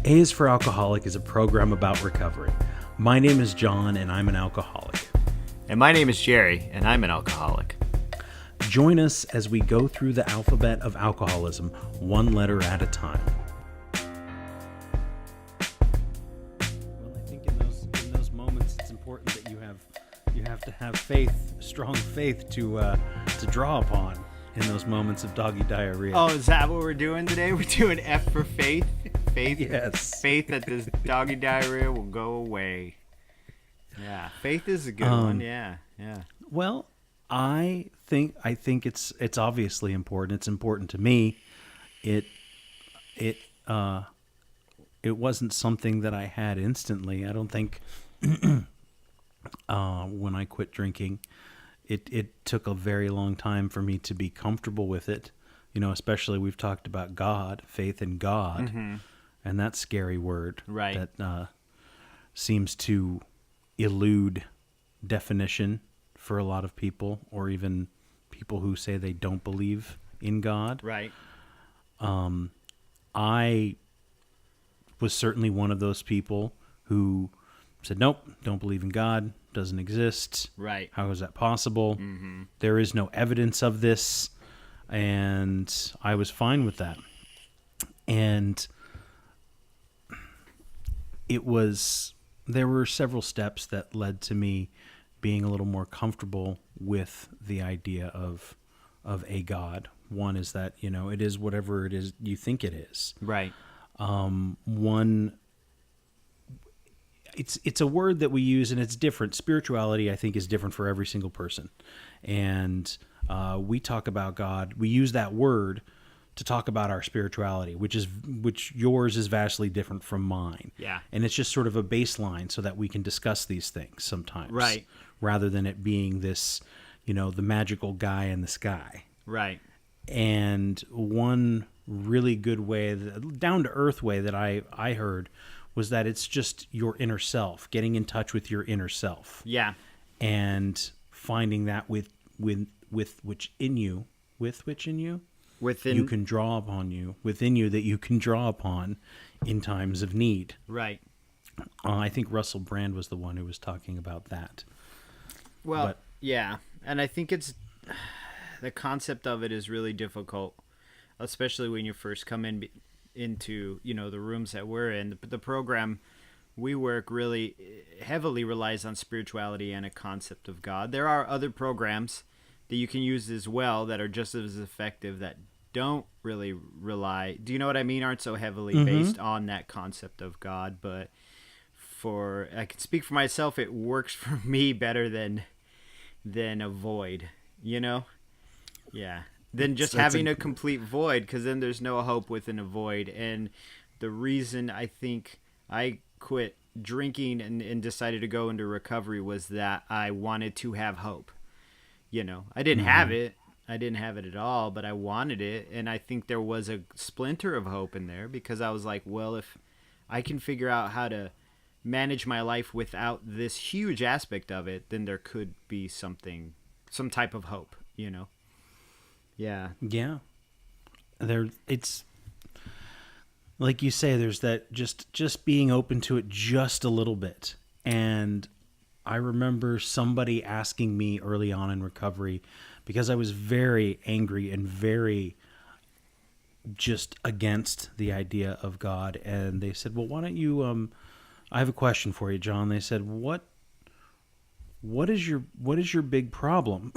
A is for Alcoholic is a program about recovery. My name is John, and I'm an alcoholic. And my name is Jerry, and I'm an alcoholic. Join us as we go through the alphabet of alcoholism, one letter at a time. Well, I think in those moments, it's important that you have to have faith, strong faith to draw upon in those moments of doggy diarrhea. Oh, is that what we're doing today? We're doing F for faith? Faith? Yes. Faith that this doggy diarrhea will go away. Yeah, faith is a good one. Yeah. Well, I think it's obviously important. It's important to me. It wasn't something that I had instantly. I don't think when I quit drinking, it took a very long time for me to be comfortable with it. You know, especially we've talked about God, faith in God, Mm-hmm. and that scary word Right. that seems to elude definition for a lot of people, or even people who say they don't believe in God. Right. I was certainly one of those people who said, nope, don't believe in God, doesn't exist. Right. How is that possible? Mm-hmm. There is no evidence of this. And I was fine with that. And there were several steps that led to me being a little more comfortable with the idea of a God. One is that, you know, it is whatever it is you think it is. Right. It's a word that we use, and it's different. Spirituality, I think, is different for every single person. And we talk about God. We use that word to talk about our spirituality, which yours is vastly different from mine. Yeah. And it's just sort of a baseline so that we can discuss these things sometimes. Right. Rather than it being this, you know, the magical guy in the sky. Right. And one really good way, down to earth way that I heard was that it's just your inner self, getting in touch with your inner self. Yeah. And finding that with which in you Within. you can draw upon within you that you can draw upon in times of need. Right. I think Russell Brand was the one who was talking about that. Well, yeah. And I think the concept of it is really difficult, especially when you first come into, you know, the rooms that we're in. The program we work really heavily relies on spirituality and a concept of God. There are other programs that you can use as well that are just as effective that don't really rely, do you know what I mean, aren't so heavily based on that concept of God. But I can speak for myself, it works for me better than a void, you know? Yeah. Than just having a complete void, because then there's no hope within a void. And the reason I think I quit drinking and decided to go into recovery was that I wanted to have hope. You know, I didn't have it. I didn't have it at all, but I wanted it. And I think there was a splinter of hope in there, because I was like, well, if I can figure out how to manage my life without this huge aspect of it, then there could be some type of hope, you know? Yeah. Yeah. It's like you say, there's that just being open to it just a little bit. And I remember somebody asking me early on in recovery, because I was very angry and very just against the idea of God. And they said, well, why don't you, I have a question for you, John. They said, what is your big problem?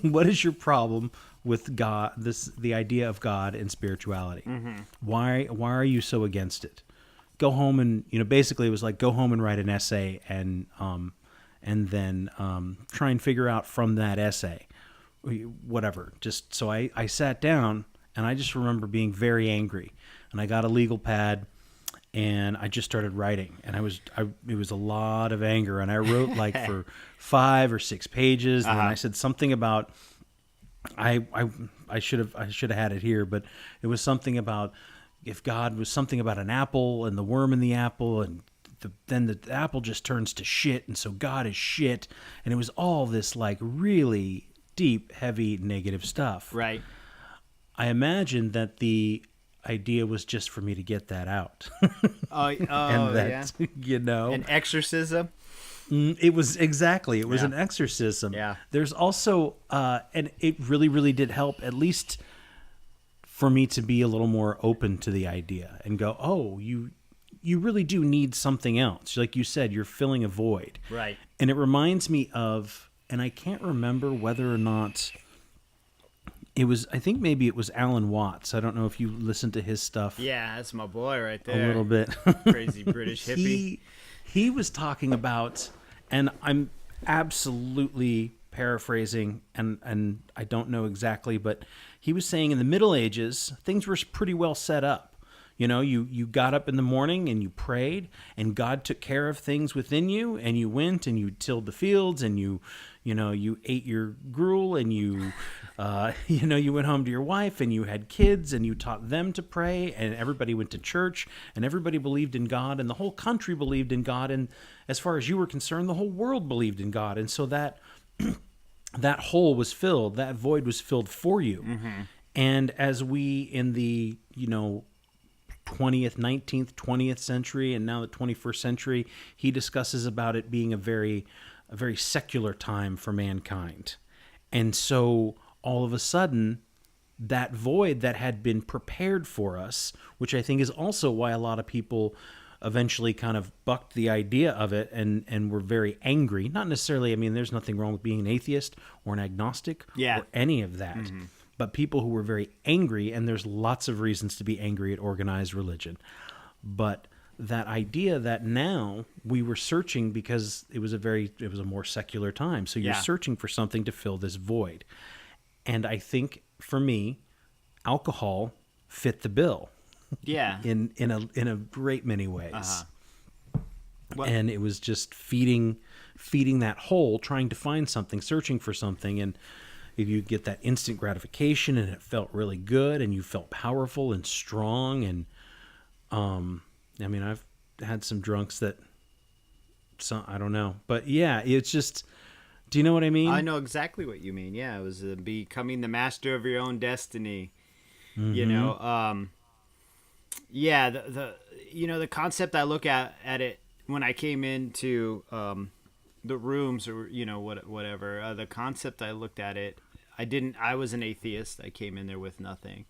What is your problem with God, the idea of God and spirituality? Mm-hmm. Why are you so against it? Go home and, you know, basically it was like, go home and write an essay and then try and figure out from that essay, whatever. Just so I sat down, and I just remember being very angry, and I got a legal pad, and I just started writing, and it was a lot of anger, and I wrote like for 5 or 6 pages, and then I said something about I should have had it here, but it was something about if God was something about an apple and the worm in the apple, and then the apple just turns to shit, and so God is shit, and it was all this like really deep, heavy, negative stuff. Right. I imagined that the idea was just for me to get that out. Oh, and that an exorcism. It was an Yeah. exorcism. Yeah. There's also and it really, really did help, at least for me, to be a little more open to the idea and go, oh, you really do need something else. Like you said, you're filling a void. Right. And it reminds me of, and I can't remember whether or not it was, I think maybe it was Alan Watts. I don't know if you listened to his stuff. Yeah, that's my boy right A there. little bit. Crazy British hippie. He was talking about, and I'm absolutely paraphrasing, and I don't know exactly, but he was saying in the Middle Ages, things were pretty well set up. You know, you got up in the morning and you prayed, and God took care of things within you, and you went and you tilled the fields, and you ate your gruel, and you went home to your wife, and you had kids, and you taught them to pray, and everybody went to church, and everybody believed in God, and the whole country believed in God, and as far as you were concerned, the whole world believed in God, and so that that hole was filled, that void was filled for you. Mm-hmm. And as we in the 20th, 19th, 20th century, and now the 21st century, he discusses about it being a very secular time for mankind. And so all of a sudden, that void that had been prepared for us, which I think is also why a lot of people eventually kind of bucked the idea of it and were very angry. Not necessarily, I mean, there's nothing wrong with being an atheist or an agnostic or any of that. Mm-hmm. But people who were very angry, and there's lots of reasons to be angry at organized religion. But that idea that now we were searching because it was a more secular time. So you're searching for something to fill this void. And I think for me, alcohol fit the bill. Yeah. in a great many ways. Uh-huh. And it was just feeding that hole, trying to find something, searching for something, and if you get that instant gratification and it felt really good and you felt powerful and strong, and I mean, I've had some drunks that I don't know, but yeah, it's just, do you know what I mean? I know exactly what you mean. Yeah, it was becoming the master of your own destiny. Mm-hmm. You know, yeah, the concept I look at it when I came into the rooms, or whatever, the concept I looked at it, I was an atheist. I came in there with nothing.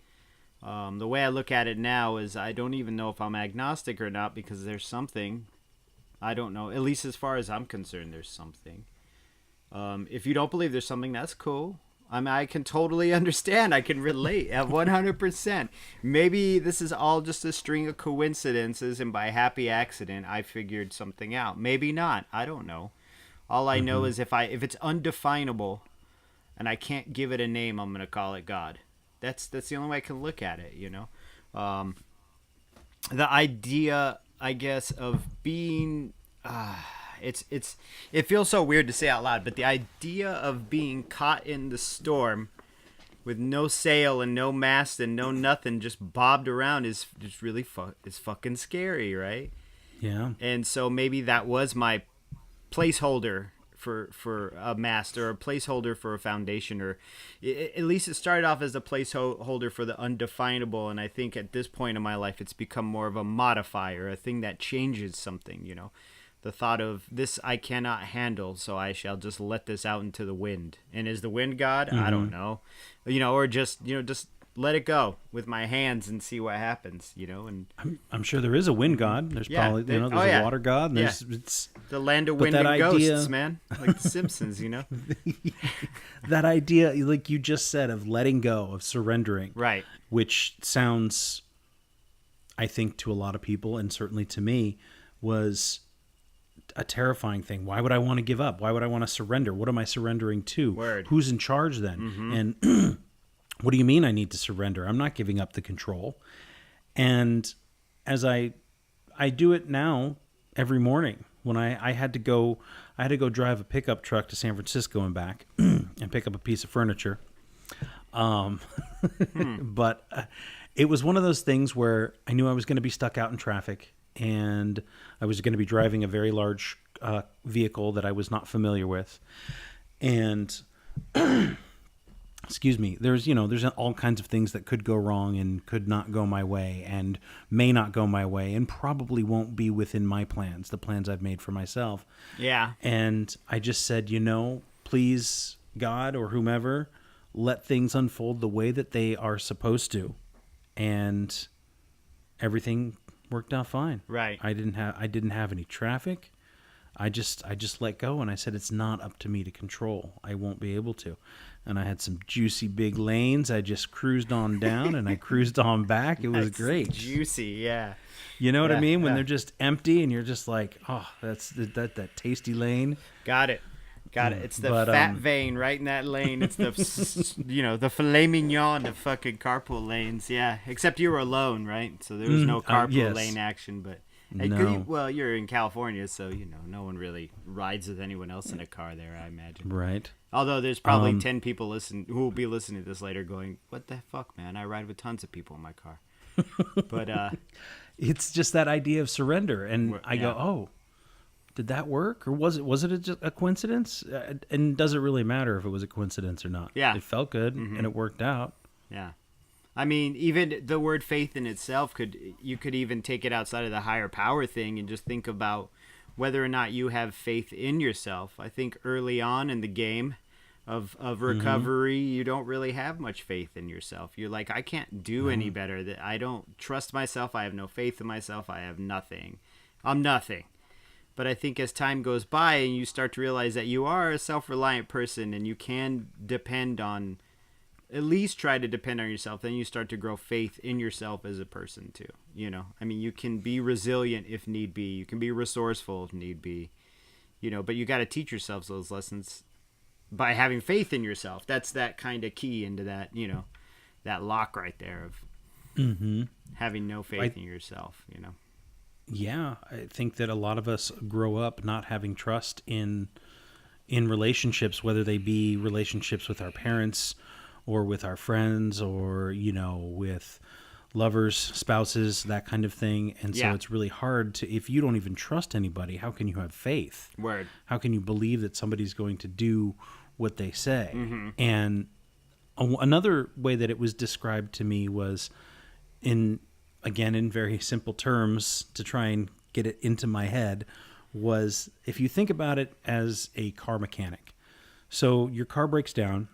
The way I look at it now is I don't even know if I'm agnostic or not, because there's something. I don't know. At least as far as I'm concerned, there's something. If you don't believe there's something, that's cool. I mean, I can totally understand. I can relate at 100%. Maybe this is all just a string of coincidences, and by happy accident, I figured something out. Maybe not. I don't know. All I know is if it's undefinable, and I can't give it a name, I'm gonna call it God. That's the only way I can look at it. The idea, I guess, of being. It feels so weird to say out loud, but the idea of being caught in the storm with no sail and no mast and no nothing, just bobbed around, is just really is fucking scary, right? Yeah. And so maybe that was my placeholder for a mast, or a placeholder for a foundation, or at least it started off as a placeholder for the undefinable. And I think at this point in my life, it's become more of a modifier, a thing that changes something, The thought of this I cannot handle, so I shall just let this out into the wind. And is the wind God? I don't know. Or just let it go with my hands and see what happens, And I'm sure there is a wind god. There's probably there's a water god. And there's it's the land of wind and ghosts, man, like the Simpsons, That idea, like you just said, of letting go, of surrendering, right? Which sounds, I think, to a lot of people, and certainly to me, was a terrifying thing. Why would I want to give up? Why would I want to surrender? What am I surrendering to? Word. Who's in charge then? Mm-hmm. And what do you mean I need to surrender? I'm not giving up the control. And as I do it now every morning, when I had to go drive a pickup truck to San Francisco and back and pick up a piece of furniture. But it was one of those things where I knew I was going to be stuck out in traffic, and I was going to be driving a very large vehicle that I was not familiar with. And excuse me, there's all kinds of things that could go wrong and could not go my way and may not go my way and probably won't be within my plans, the plans I've made for myself. Yeah. And I just said, please, God or whomever, let things unfold the way that they are supposed to. And everything worked out fine. Right. I didn't have any traffic. I just let go, and I said it's not up to me to control. I won't be able to. And I had some juicy big lanes. I just cruised on down, and I cruised on back. It was great. Juicy, yeah. You know what I mean? When yeah. they're just empty, and you're just like, oh, that's that tasty lane. Got it. It's the fat vein right in that lane. It's the the filet mignon of fucking carpool lanes. Yeah, except you were alone, right? So there was no carpool lane action, but. No. Well, you're in California, so no one really rides with anyone else in a car there, I imagine. Right. Although there's probably 10 people who will be listening to this later, going, "What the fuck, man? I ride with tons of people in my car." But it's just that idea of surrender, and I go, "Oh, did that work, or was it just a coincidence?" And does it really matter if it was a coincidence or not? Yeah, it felt good, and it worked out. Yeah. I mean, even the word faith in itself you could even take it outside of the higher power thing and just think about whether or not you have faith in yourself. I think early on in the game of recovery, you don't really have much faith in yourself. You're like, I can't do any better. That I don't trust myself. I have no faith in myself. I have nothing. I'm nothing. But I think as time goes by and you start to realize that you are a self-reliant person and you can depend on, at least try to depend on yourself, then you start to grow faith in yourself as a person too. I mean, you can be resilient if need be. You can be resourceful if need be, but you got to teach yourself those lessons by having faith in yourself. That's that kind of key into that, that lock right there of having no faith in yourself, Yeah. I think that a lot of us grow up not having trust in relationships, whether they be relationships with our parents or with our friends, or, with lovers, spouses, that kind of thing. And so it's really hard to, if you don't even trust anybody, how can you have faith? Word. How can you believe that somebody's going to do what they say? And another way that it was described to me was in very simple terms to try and get it into my head, was if you think about it as a car mechanic. So your car breaks down.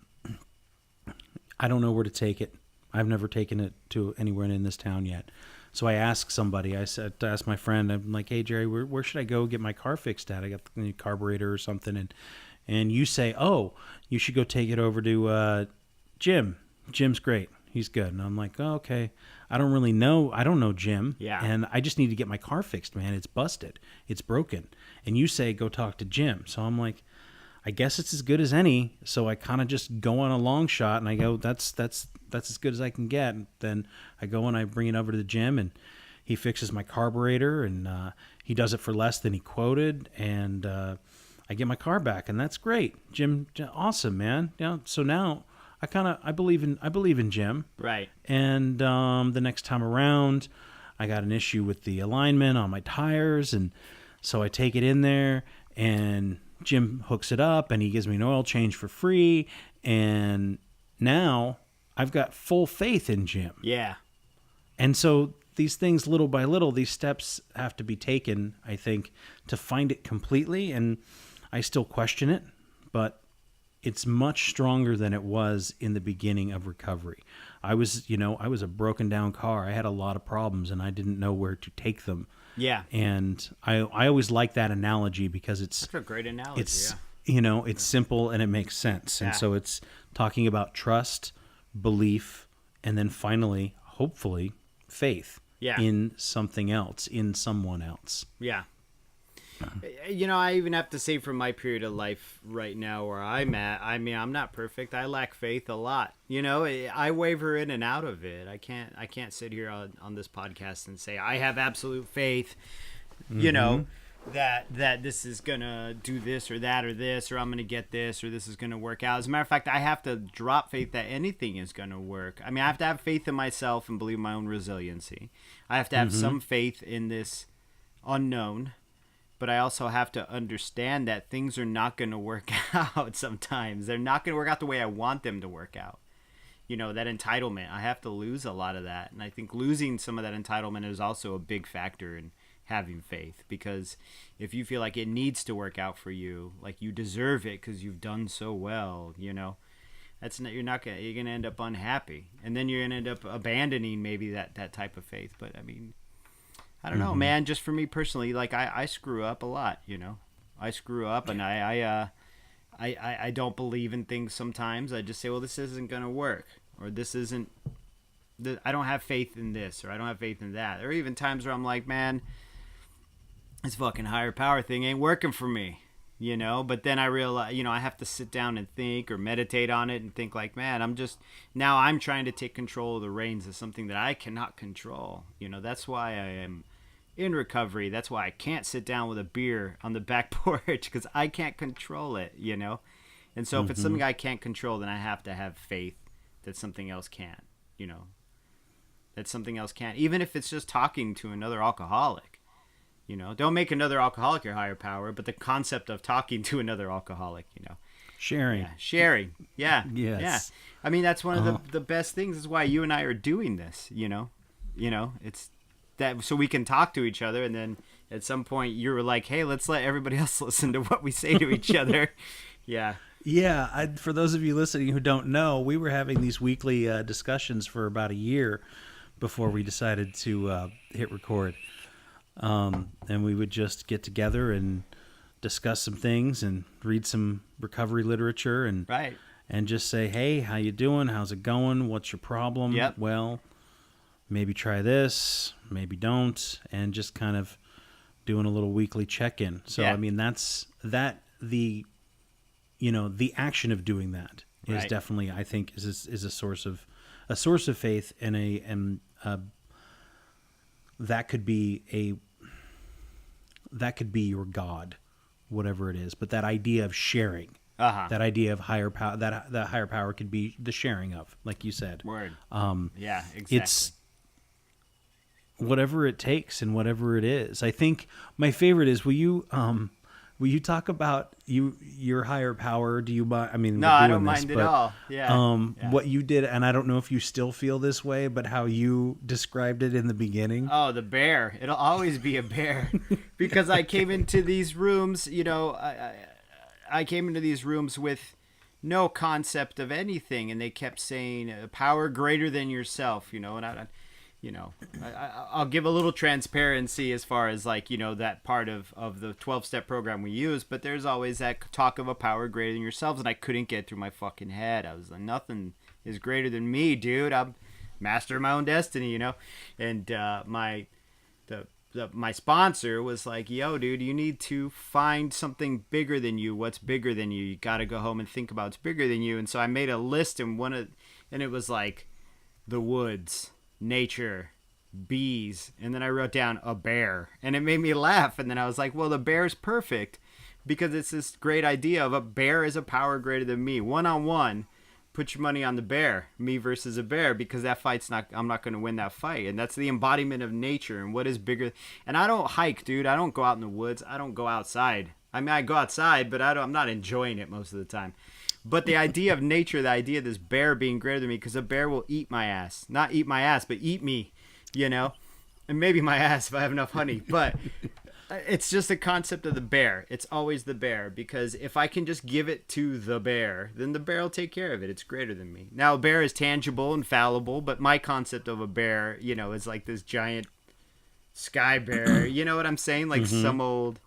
I don't know where to take it. I've never taken it to anywhere in this town yet. So I asked somebody, I asked my friend, I'm like, hey, Jerry, where should I go get my car fixed at? I got the carburetor or something. And you say, oh, you should go take it over to Jim. Jim's great. He's good. And I'm like, oh, okay. I don't know Jim. Yeah. And I just need to get my car fixed, man. It's busted. It's broken. And you say, go talk to Jim. So I'm like, I guess it's as good as any. So I kind of just go on a long shot and I go, that's as good as I can get. And then I go and I bring it over to the gym and he fixes my carburetor and he does it for less than he quoted. And I get my car back and that's great. Jim, awesome, man. Yeah. So now I believe in Jim. Right. And the next time around, I got an issue with the alignment on my tires. And so I take it in there and Jim hooks it up and he gives me an oil change for free. And now I've got full faith in Jim. Yeah. And so these things, little by little, these steps have to be taken, I think, to find it completely. And I still question it, but it's much stronger than it was in the beginning of recovery. I was a broken down car. I had a lot of problems and I didn't know where to take them. Yeah. And I always like that analogy because that's a great analogy. It's it's simple and it makes sense. And so it's talking about trust, belief, and then finally, hopefully, faith in something else, in someone else. Yeah. I even have to say from my period of life right now where I'm at, I mean, I'm not perfect. I lack faith a lot. I waver in and out of it. I can't sit here on this podcast and say I have absolute faith, that this is going to do this or that or this, or I'm going to get this, or this is going to work out. As a matter of fact, I have to drop faith that anything is going to work. I mean, I have to have faith in myself and believe my own resiliency. I have to have some faith in this unknown. But I also have to understand that things are not going to work out sometimes. They're not going to work out the way I want them to work out. that entitlement. I have to lose a lot of that. And I think losing some of that entitlement is also a big factor in having faith, because if you feel like it needs to work out for you, like you deserve it because you've done so well, that's not, you're going to end up unhappy. And then you're going to end up abandoning maybe that type of faith. But I mean, I don't know, man, just for me personally, like I screw up a lot, I screw up, and I don't believe in things sometimes. I just say, well, this isn't going to work, or this isn't, I don't have faith in this, or I don't have faith in that. Or even times where I'm like, man, this fucking higher power thing ain't working for me, but then I realize, I have to sit down and think or meditate on it and think like, man, I'm trying to take control of the reins of something that I cannot control. That's why I am in recovery. That's why I can't sit down with a beer on the back porch, because I can't control it, And so if it's something I can't control, then I have to have faith that something else can, that something else can, even if it's just talking to another alcoholic. Don't make another alcoholic your higher power, but the concept of talking to another alcoholic, Sharing. Yeah, sharing. Yeah. Yes. Yeah. I mean, that's one of the best things. Is why you and I are doing this, it's that so we can talk to each other. And then at some point you were like, hey, let's let everybody else listen to what we say to each other. Yeah. Yeah. For those of you listening who don't know, we were having these weekly discussions for about a year before we decided to hit record. And we would just get together and discuss some things and read some recovery literature and right. And just say, hey, how you doing? How's it going? What's your problem? Yep. Well, maybe try this, maybe don't, and just kind of doing a little weekly check-in. So, yeah. I mean, the action of doing that is right. definitely, I think, is a source of faith, and that could be your God, whatever it is. But that idea of sharing, that idea of higher power, that higher power could be the sharing of, like you said. Word. Yeah, exactly. It's whatever it takes and whatever it is. I think my favorite is, will you talk about your higher power? Do you mind? I mean, no, I don't mind at all. Yeah. Yeah. What you did, and I don't know if you still feel this way, but how you described it in the beginning. Oh, the bear. It'll always be a bear, because I came into these rooms, I came into these rooms with no concept of anything, and they kept saying power greater than yourself, and I'll give a little transparency as far as like, that part of the 12-step program we use, but there's always that talk of a power greater than yourselves, and I couldn't get through my fucking head. I was like, nothing is greater than me, dude. I'm master of my own destiny, and my sponsor was like, yo, dude, you need to find something bigger than you. What's bigger than you? You got to go home and think about what's bigger than you. And so I made a list, and it was like the woods, nature, bees, and then I wrote down a bear, and it made me laugh. And then I was like, well, the bear's perfect, because it's this great idea of a bear is a power greater than me. One-on-one, put your money on the bear, me versus a bear, because that fight's I'm not going to win that fight. And that's the embodiment of nature and what is bigger. And I don't hike, dude. I don't go out in the woods. I don't go outside. I mean, I go outside, but I'm not enjoying it most of the time. But the idea of nature, the idea of this bear being greater than me, because a bear will eat my ass. Not eat my ass, but eat me, and maybe my ass if I have enough honey. But it's just a concept of the bear. It's always the bear, because if I can just give it to the bear, then the bear will take care of it. It's greater than me. Now, a bear is tangible and fallible, but my concept of a bear, is like this giant sky bear. You know what I'm saying? Like some old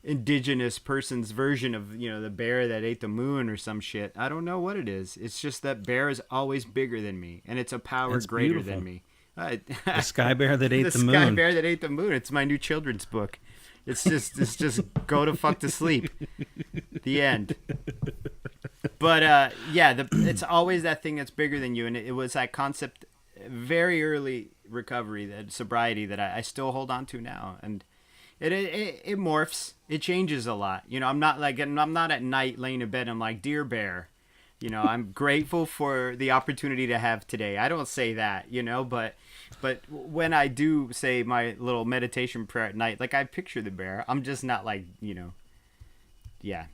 indigenous person's version of the bear that ate the moon or some shit. I don't know what it is. It's just that bear is always bigger than me, and it's a power That's greater beautiful. than me. The sky bear that ate the moon. The sky bear that ate the moon. It's my new children's book. It's just go to fuck to sleep. The end. But it's always that thing that's bigger than you, and it was that concept, very early recovery, that sobriety, that I still hold on to now, and it morphs. It changes a lot. I'm not at night laying in bed and I'm like, dear bear, I'm grateful for the opportunity to have today. I don't say that, but when I do say my little meditation prayer at night, like, I picture the bear. I'm just not like,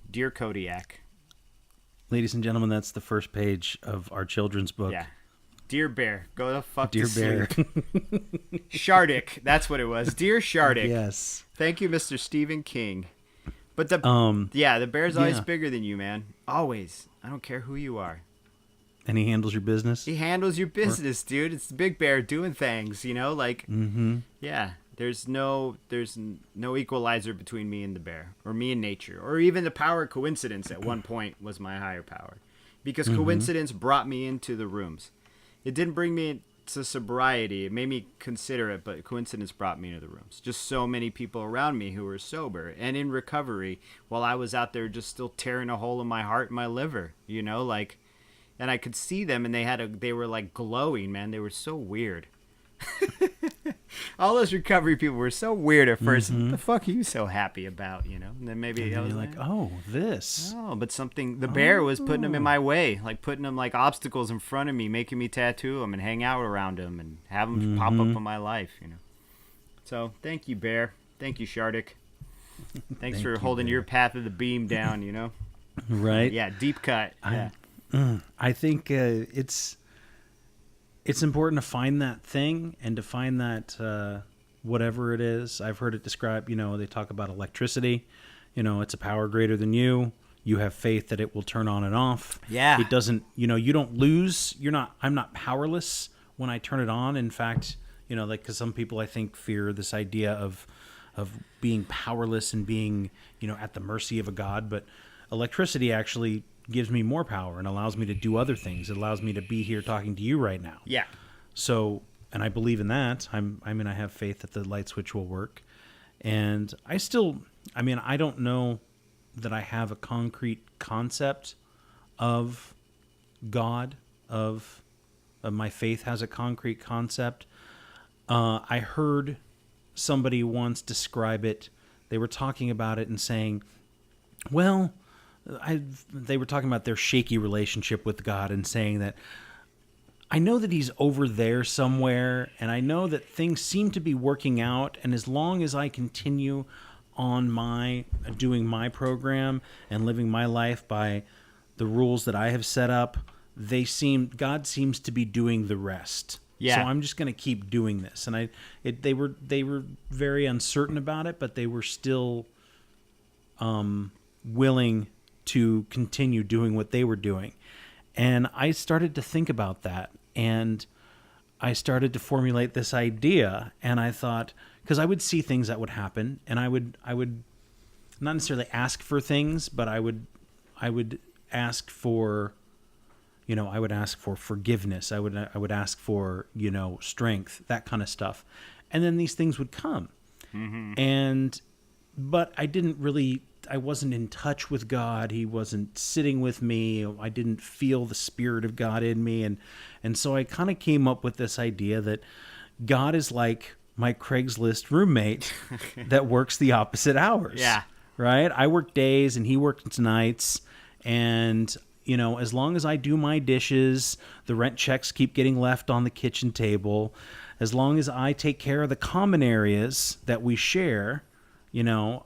dear Kodiak. Ladies and gentlemen, that's the first page of our children's book. Yeah. Dear Bear, go the fuck Dear to Bear. sleep. Shardik, that's what it was. Dear Shardik. Yes. Thank you, Mr. Stephen King. But the bear's always yeah. bigger than you, man. Always. I don't care who you are. And he handles your business. He handles your business, dude. It's the big bear doing things, you know, like yeah. There's no equalizer between me and the bear, or me and nature, or even the power of coincidence. At one point was my higher power, because coincidence brought me into the rooms. It didn't bring me to sobriety. It made me consider it, but coincidence brought me into the rooms. Just so many people around me who were sober and in recovery, while I was out there just still tearing a hole in my heart and my liver, you know, like. And I could see them, and they were like glowing, man. They were so weird. All those recovery people were so weird at first. What the fuck are you so happy about, you know? And then maybe I was like, oh, this. Oh, but the bear was putting them in my way, like putting them like obstacles in front of me, making me tattoo them and hang out around them and have them pop up in my life, you know? So thank you, Bear. Thank you, Shardik. Thanks for holding your path of the beam down, you know? Right? Yeah, deep cut. Yeah. I think it's important to find that thing and to find that whatever it is. I've heard it described, you know, they talk about electricity. You know, it's a power greater than you. You have faith that it will turn on and off. Yeah. It doesn't, you know, you don't lose. I'm not powerless when I turn it on. In fact, you know, like, because some people, I think, fear this idea of being powerless and being, you know, at the mercy of a God. But electricity actually gives me more power and allows me to do other things. It allows me to be here talking to you right now. Yeah. So, and I believe in that. I have faith that the light switch will work. And I don't know that I have a concrete concept of God, of my faith has a concrete concept. I heard somebody once describe it. They were talking about it and saying, well, they were talking about their shaky relationship with God and saying that I know that he's over there somewhere, and I know that things seem to be working out, and as long as I continue on doing my program and living my life by the rules that I have set up, God seems to be doing the rest. Yeah. So I'm just going to keep doing this. And they were very uncertain about it, but they were still willing to continue doing what they were doing. And I started to think about that, and I started to formulate this idea, and I thought, because I would see things that would happen, and I would not necessarily ask for things, but I would ask for, you know, I would ask for forgiveness. I would ask for, you know, strength, that kind of stuff. And then these things would come. But I wasn't in touch with God. He wasn't sitting with me. I didn't feel the Spirit of God in me. And so I kind of came up with this idea that God is like my Craigslist roommate that works the opposite hours. Yeah. Right? I work days and he works nights. And, you know, as long as I do my dishes, the rent checks keep getting left on the kitchen table. As long as I take care of the common areas that we share, you know,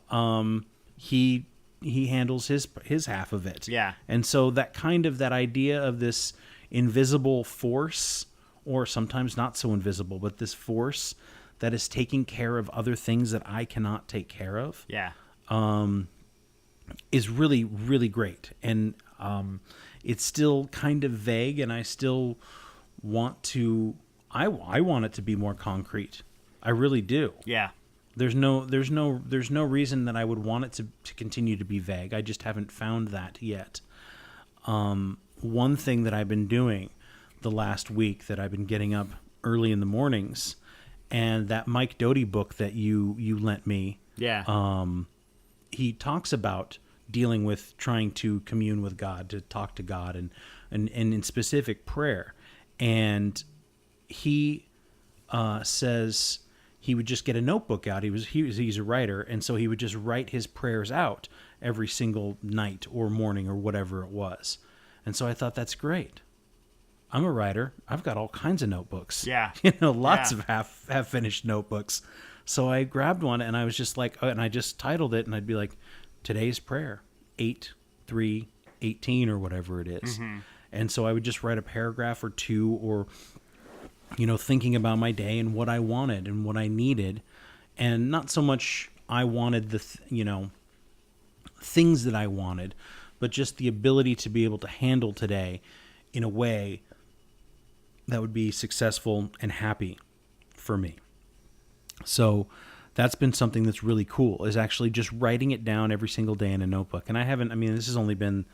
he handles his half of it. Yeah. And so that idea of this invisible force, or sometimes not so invisible, but this force that is taking care of other things that I cannot take care of. Yeah. Is really, really great. And it's still kind of vague, and I still want to I want it to be more concrete. I really do. Yeah. There's no reason that I would want it to continue to be vague. I just haven't found that yet. One thing that I've been doing the last week, that I've been getting up early in the mornings, and that Mike Doty book that you lent me. Yeah. He talks about dealing with trying to commune with God, to talk to God, and in specific prayer. And he says he would just get a notebook out. He's a writer, and so he would just write his prayers out every single night or morning or whatever it was. And so I thought, that's great. I'm a writer. I've got all kinds of notebooks. Yeah. You know, lots of half finished notebooks. So I grabbed one, and I was just like, and I just titled it, and I'd be like, today's prayer, 8/3/18 or whatever it is. And so I would just write a paragraph or two, or, thinking about my day and what I wanted and what I needed. And not so much I wanted things that I wanted, but just the ability to be able to handle today in a way that would be successful and happy for me. So that's been something that's really cool, is actually just writing it down every single day in a notebook. And this has only been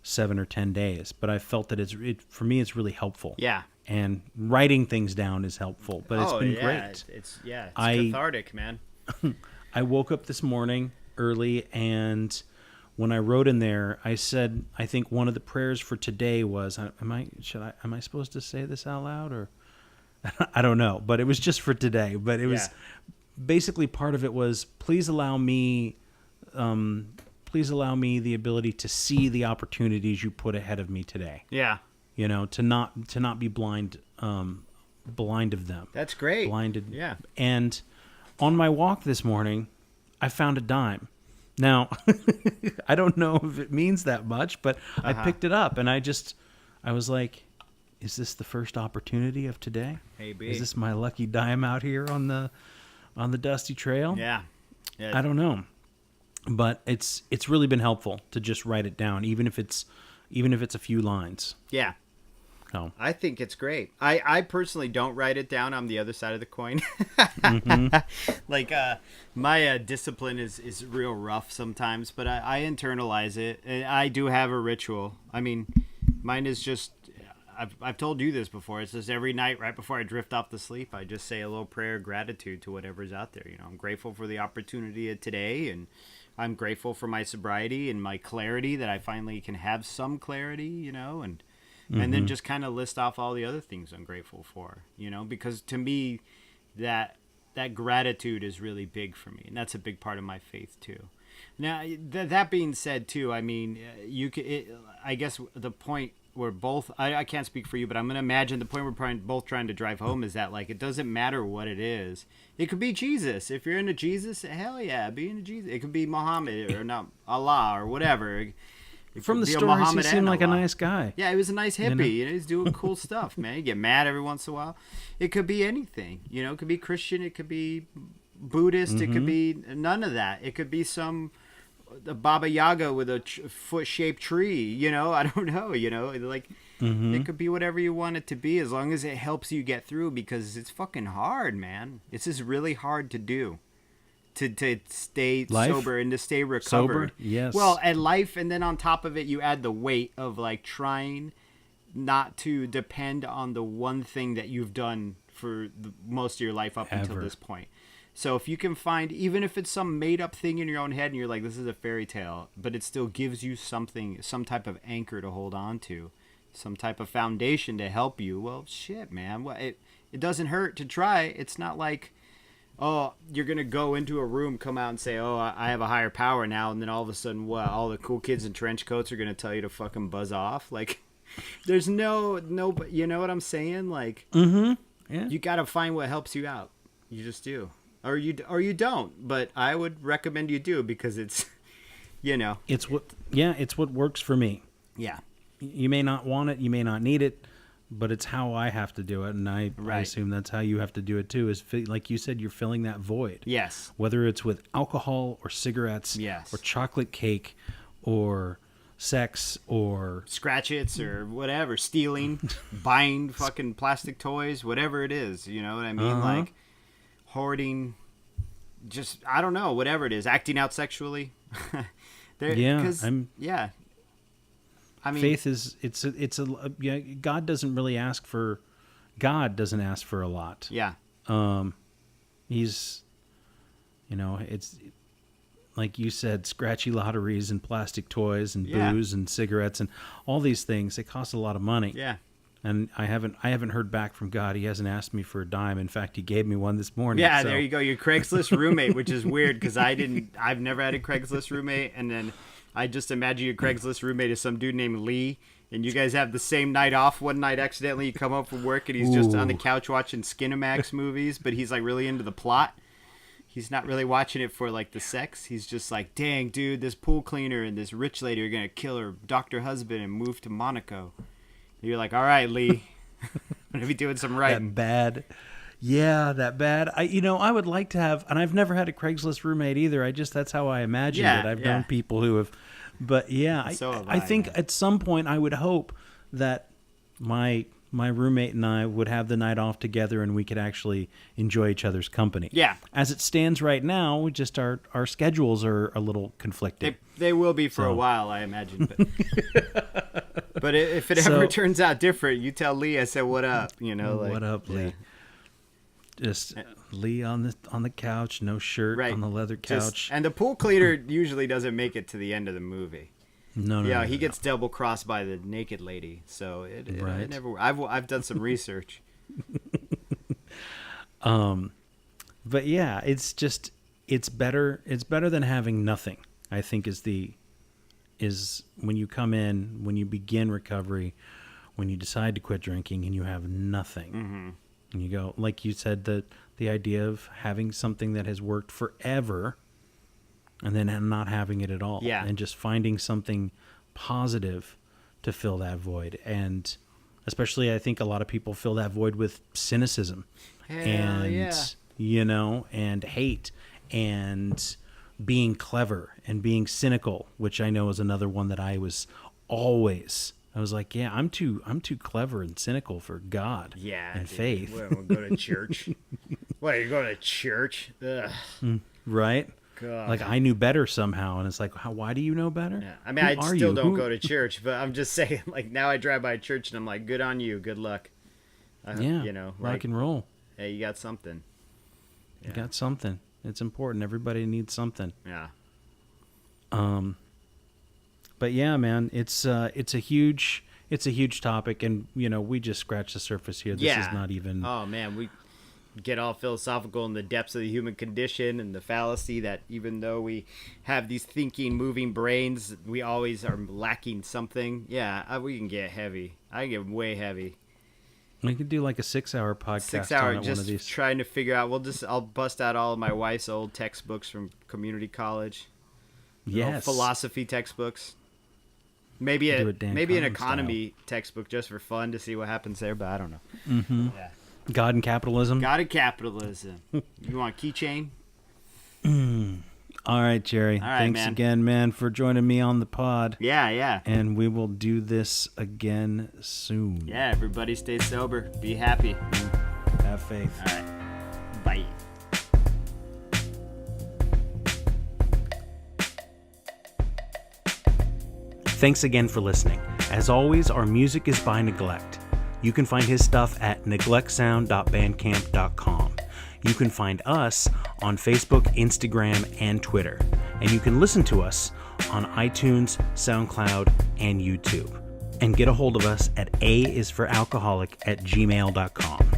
7 or 10 days, but I felt that for me, it's really helpful. Yeah. And writing things down is helpful, but it's been great. It's cathartic, man. I woke up this morning early, and when I wrote in there, I said, I think one of the prayers for today was, am I supposed to say this out loud, or I don't know, but it was just for today. But it was basically, part of it was, please allow me the ability to see the opportunities you put ahead of me today. Yeah. To not be blind of them. That's great. Blinded. Yeah. And on my walk this morning, I found a dime. Now, I don't know if it means that much, but I picked it up, and I was like, is this the first opportunity of today? Maybe. Is this my lucky dime out here on the dusty trail? Yeah. I don't know. But it's really been helpful to just write it down, even if it's a few lines. Yeah. Oh. I think it's great. I personally don't write it down. I'm the other side of the coin. Like, my discipline is real rough sometimes, but I internalize it. And I do have a ritual. I mean, mine is just, I've told you this before. It's just every night right before I drift off to sleep, I just say a little prayer of gratitude to whatever's out there. I'm grateful for the opportunity of today, and I'm grateful for my sobriety and my clarity, that I finally can have some clarity, and then just kind of list off all the other things I'm grateful for, because to me, that gratitude is really big for me, and that's a big part of my faith too. Now, that being said too, I mean, I guess the point we're both, I can't speak for you, but I'm going to imagine the point we're both trying to drive home is that, like, it doesn't matter what it is. It could be Jesus. If you're into Jesus, hell yeah, be into Jesus. It could be Muhammad or not Allah or whatever. From the stories, he seemed like a nice guy. Yeah, he was a nice hippie. He's doing cool stuff, man. You get mad every once in a while. It could be anything. It could be Christian. It could be Buddhist. It could be none of that. It could be some Baba Yaga with a foot-shaped tree. I don't know. Like, it could be whatever you want it to be, as long as it helps you get through, because it's fucking hard, man. It's just really hard to do. To stay sober and to stay recovered. Sober? Yes. Well, and life, and then on top of it, you add the weight of, like, trying not to depend on the one thing that you've done for most of your life up until this point. So if you can find, even if it's some made-up thing in your own head, and you're like, this is a fairy tale, but it still gives you something, some type of anchor to hold on to, some type of foundation to help you, well, shit, man. Well, it doesn't hurt to try. It's not like, oh, you're going to go into a room, come out and say, oh, I have a higher power now, and then all of a sudden, all the cool kids in trench coats are going to tell you to fucking buzz off. Like, there's no, you know what I'm saying? Like, you got to find what helps you out. You just do. Or you don't. But I would recommend you do, because it's, It's what works for me. Yeah. You may not want it, you may not need it, but it's how I have to do it, and I assume that's how you have to do it too. Is like you said, you're filling that void. Yes. Whether it's with alcohol or cigarettes, yes, or chocolate cake, or sex, or scratch-its, or whatever, stealing, buying fucking plastic toys, whatever it is. You know what I mean? Like hoarding, just, I don't know, whatever it is, acting out sexually. I mean, faith is God doesn't ask for a lot. Yeah. He's, it's like you said, scratchy lotteries and plastic toys and booze and cigarettes and all these things. They cost a lot of money. Yeah. And I haven't heard back from God. He hasn't asked me for a dime. In fact, he gave me one this morning. Yeah, so. There you go. Your Craigslist roommate, which is weird because I've never had a Craigslist roommate, and then I just imagine your Craigslist roommate is some dude named Lee, and you guys have the same night off. One night, accidentally, you come home from work, and he's just on the couch watching Skinamax movies, but he's like really into the plot. He's not really watching it for like the sex. He's just like, dang, dude, this pool cleaner and this rich lady are gonna kill her doctor husband and move to Monaco. You're like, all right, Lee, I'm gonna be doing some writing. That bad. Yeah, that bad. I would like to have, and I've never had a Craigslist roommate either. That's how I imagine it. I've known people who have, but yeah, I think at some point I would hope that my roommate and I would have the night off together and we could actually enjoy each other's company. Yeah. As it stands right now, we just our schedules are a little conflicted. They will be for a while, I imagine. But, but if it ever turns out different, you tell Lee I said, "What up?" What up, Lee? Yeah. Just Lee on the couch, no shirt, on the leather couch. And the pool cleaner usually doesn't make it to the end of the movie. No. He gets double crossed by the naked lady. So it never. I've done some research. But yeah, it's better than having nothing. I think is when you come in, when you begin recovery, when you decide to quit drinking and you have nothing. Mm-hmm. And you go, like you said, the idea of having something that has worked forever and then not having it at all. Yeah. And just finding something positive to fill that void. And especially I think a lot of people fill that void with cynicism. And hate and being clever and being cynical, which I know is another one that I was like, yeah, I'm too clever and cynical for God and faith. We'll go to church. What, you're going to church? Ugh. Right? God. Like I knew better somehow, and it's like, why do you know better? Yeah. I mean, I still don't go to church, but I'm just saying, like, now I drive by a church and I'm like, good on you, good luck. Rock and roll. Hey, you got something. Yeah. You got something. It's important. Everybody needs something. Yeah. But yeah, man, it's a huge topic, and we just scratched the surface here. This is not even. Oh man, we get all philosophical in the depths of the human condition and the fallacy that even though we have these thinking, moving brains, we always are lacking something. Yeah, we can get heavy. I can get way heavy. We could do like a 6-hour podcast. 6 hour, on just one of these. trying to figure out. I'll bust out all of my wife's old textbooks from community college. Yes. Philosophy textbooks. Maybe an economy textbook just for fun to see what happens there, but I don't know. Mm-hmm. Yeah. God and capitalism. God and capitalism. You want a keychain? All right, Jerry. All right, thanks man. again, man, for joining me on the pod. Yeah. And we will do this again soon. Yeah, everybody stay sober. Be happy. Have faith. All right. Bye. Thanks again for listening. As always, our music is by Neglect. You can find his stuff at neglectsound.bandcamp.com. You can find us on Facebook, Instagram, and Twitter. And you can listen to us on iTunes, SoundCloud, and YouTube. And get a hold of us at aisforalcoholic@gmail.com.